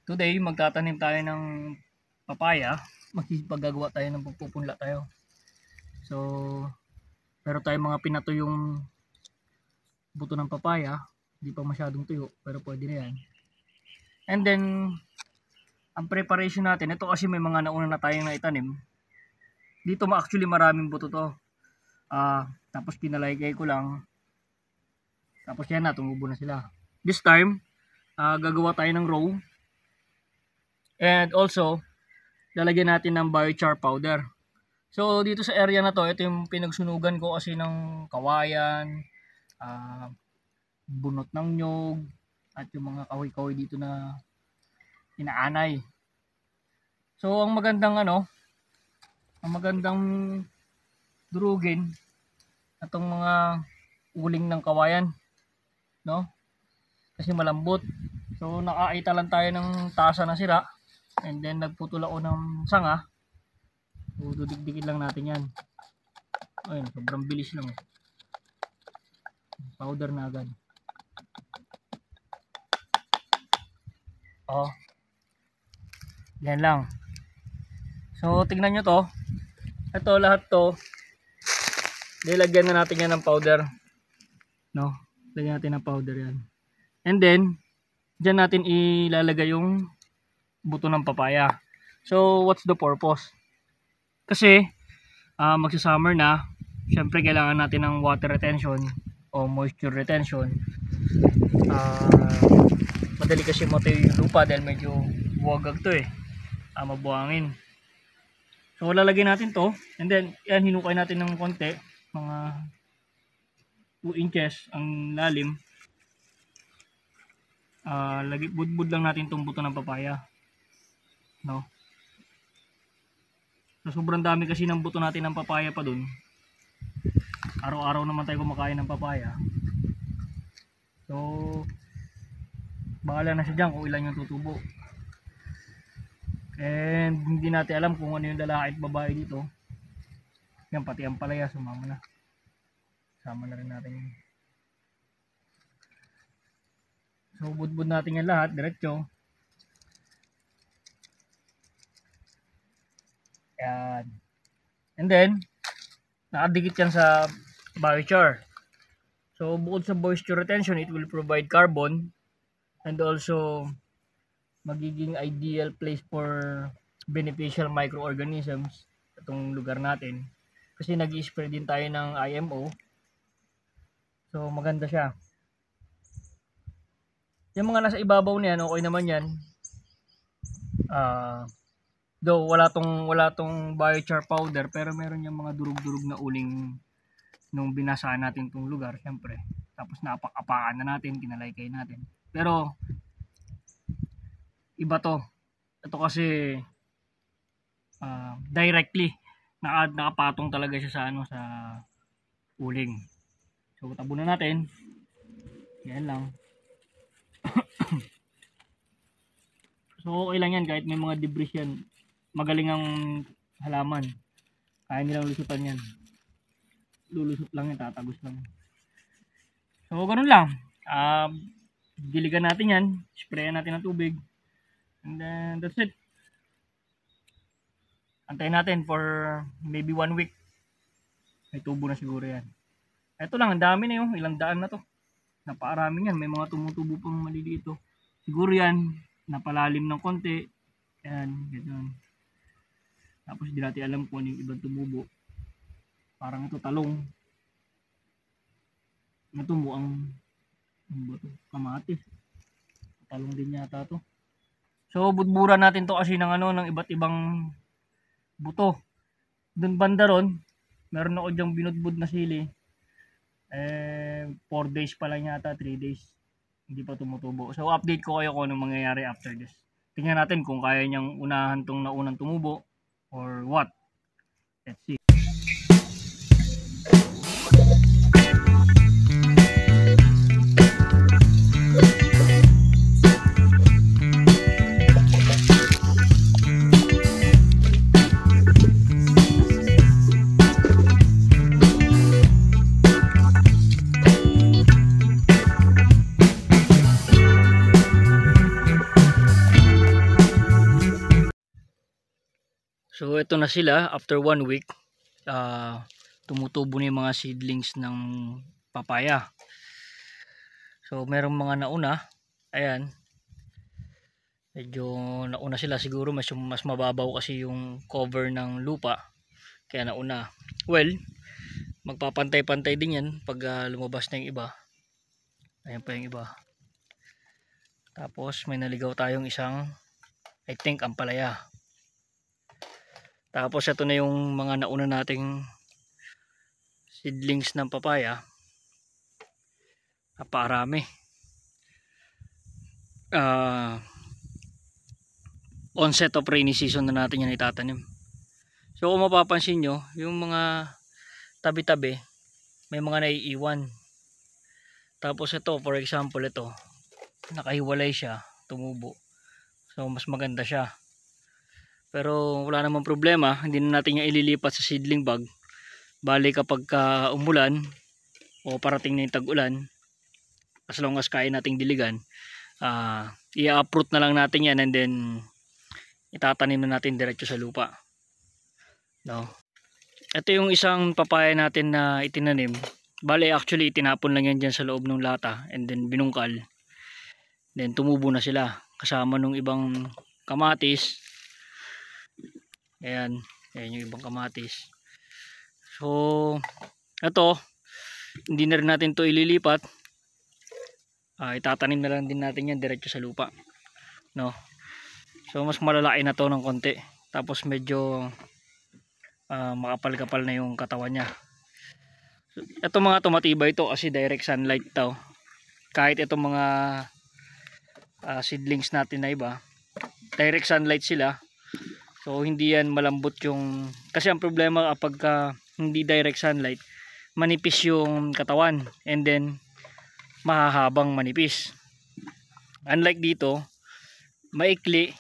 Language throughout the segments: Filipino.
Today, magtatanim tayo ng papaya. Magpapagawa tayo ng pupunla tayo. So, pero tayo mga pinato yung buto ng papaya. Hindi pa masyadong tuyo, pero pwede na yan. And then, ang preparation natin, ito kasi may mga nauna na tayong naitanim. Dito actually maraming buto to. Tapos pinalaygay ko lang. Tapos yan na, tumubo na sila. This time, gagawa tayo ng row. And also, lalagyan natin ng biochar powder. So, dito sa area na to, ito yung pinagsunugan ko kasi ng kawayan, bunot ng nyog, at yung mga kahoy-kahoy dito na inaanay. So, ang magandang durugin itong mga uling ng kawayan, no? Kasi malambot. So, nakaita lang tayo ng tasa na sira. And then, nagputol ako ng sanga. So, dudigdigin lang natin yan. Ayun, sobrang bilis lang. Powder na agad. Yan lang. So, tingnan nyo to. Ito, lahat to. Nilagyan na natin yan ng powder. No? Lagyan natin ng powder yan. And then, dyan natin ilalagay yung buto ng papaya. So, what's the purpose? Kasi, magsa-summer na, syempre kailangan natin ng water retention o moisture retention. Madali kasi matuyo yung lupa dahil medyo buwagag to mabuhangin. So, lalagyan natin to, and then, yan, hinukay natin ng konti, mga 2 inches ang lalim. Budbud lang natin itong buto ng papaya. No? So, sobrang dami kasi ng buto natin ng papaya pa dun. Araw-araw naman tayo kumakain ng papaya. So, bahala na siya dyan kung ilan yung tutubo. And hindi natin alam kung ano yung lalaki at babae dito. Yan, pati ang palaya sumama na. Sama na rin natin yun. So, budbud natin yan lahat, diretso. Yan. And then, nakadikit yan sa biochar. So, bukod sa moisture retention, it will provide carbon and also magiging ideal place for beneficial microorganisms itong lugar natin. Kasi nag-i-spray din tayo ng IMO. So, maganda siya. Yung mga nasa ibabaw niyan, okay naman yan. Though wala tong biochar powder, pero meron yung mga durug-durug na uling nung binasaan natin tong lugar, syempre. Tapos napak-apakan na natin, kinalaykay natin. Pero iba to. Ito kasi directly nakapatong talaga siya sa uling. So tabunan natin. Yan lang. So okay lang yan kahit may mga debris yan. Magaling ang halaman. Kaya nilang lusutan yan. Lulusot lang yan, tatagos lang. So ganun lang. Diligan natin yan. Sprayan natin ng tubig. And then that's it. Antayin natin for maybe 1 week. May tubo na siguro yan. Ito lang, ang dami na yung ilang daan na to. Napakarami yan. May mga tumutubo pang maliliit to. Siguro yan, napalalim ng konti. Yan, ganyan. Tapos di natin alam kung ano yung ibang tumubo. Parang ito talong. Ito mukhang kamatis. Talong din yata to. So budburan natin to kasi ng iba't ibang buto. Doon banda ron, meron ako diyang binudbud na sili. 4 days pa lang yata, 3 days. Hindi pa tumutubo. So update ko kayo kung anong mangyayari after this. Tingnan natin kung kaya niyang unahan tong naunang tumubo or what. Let's see. So ito na sila after 1 week. Tumutubo na yung mga seedlings ng papaya. So merong mga nauna. Ayan. Medyo nauna sila, siguro mas mababaw kasi yung cover ng lupa. Kaya nauna. Well, magpapantay-pantay din yan pag lumabas na yung iba. Ayan pa yung iba. Tapos may naligaw tayong isang, I think, ampalaya. Tapos ito na yung mga nauna nating seedlings ng papaya. Napakarami. Onset of rainy season na natin yan itatanim. So kung mapapansin nyo, yung mga tabi-tabi may mga naiiwan. Tapos ito, for example, ito nakahiwalay siya, tumubo. So mas maganda siya. Pero wala namang problema, hindi na natin yung ililipat sa seedling bag. Bali kapag umulan o parating na yung tag-ulan, as long as kaya nating diligan, i-uproot na lang natin yan and then itatanim na natin diretso sa lupa. No. Ito yung isang papaya natin na itinanim. Bale actually itinapon lang yan dyan sa loob ng lata and then binungkal. Then tumubo na sila kasama nung ibang kamatis. Ayan, ayan yung ibang kamatis. So ito, hindi na rin natin to ililipat. Itatanim na lang din natin yan diretso sa lupa. No. So mas malalaki na to ng konti. Tapos medyo makapal-kapal na yung katawan niya. So, ito mga tumatibay ito kasi direct sunlight daw. Kahit itong mga seedlings natin na iba, direct sunlight sila. So hindi yan malambot yung, kasi ang problema kapag hindi direct sunlight, manipis yung katawan and then mahahabang manipis. Unlike dito, maikli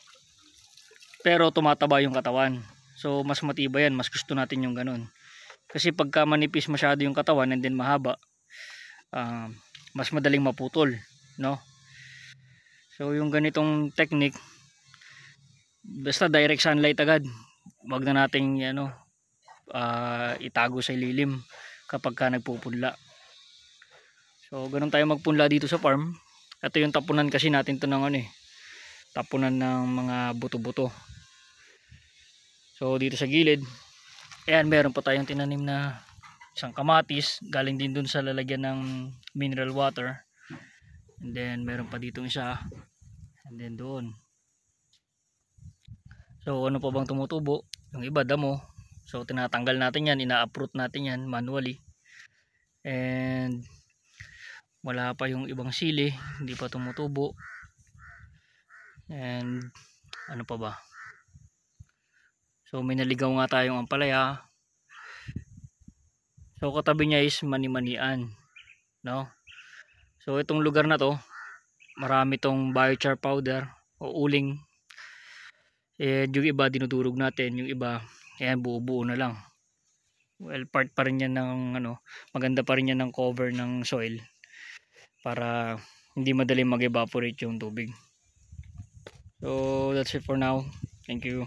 pero tumataba yung katawan. So mas matibay yan, mas gusto natin yung ganun. Kasi pagka manipis masyado yung katawan and then mahaba, mas madaling maputol, no? So yung ganitong technique, basta direct sunlight agad. Wag na nating itago sa lilim kapag nagpupunla. So ganun tayo magpunla dito sa farm. Ito yung tapunan kasi natin to ng tapunan ng mga buto-buto. So dito sa gilid, ayan, meron pa tayong tinanim na isang kamatis, galing din dun sa lalagyan ng mineral water. And then meron pa dito isa, and then doon. So ano pa bang tumutubo? Yung iba damo. So tinatanggal natin yan, ina-uproot natin yan manually. And wala pa yung ibang sili, hindi pa tumutubo. And ano pa ba? So may naligaw nga tayong ampalaya. So katabi niya is mani-manian, no? So itong lugar na to, marami tong biochar powder o uling. Yung iba dinudurog natin, yung iba ayan, buo-buo na lang. Well, part pa rin yan ng maganda pa rin yan ng cover ng soil para hindi madali mag-evaporate yung tubig. So that's it for now. Thank you.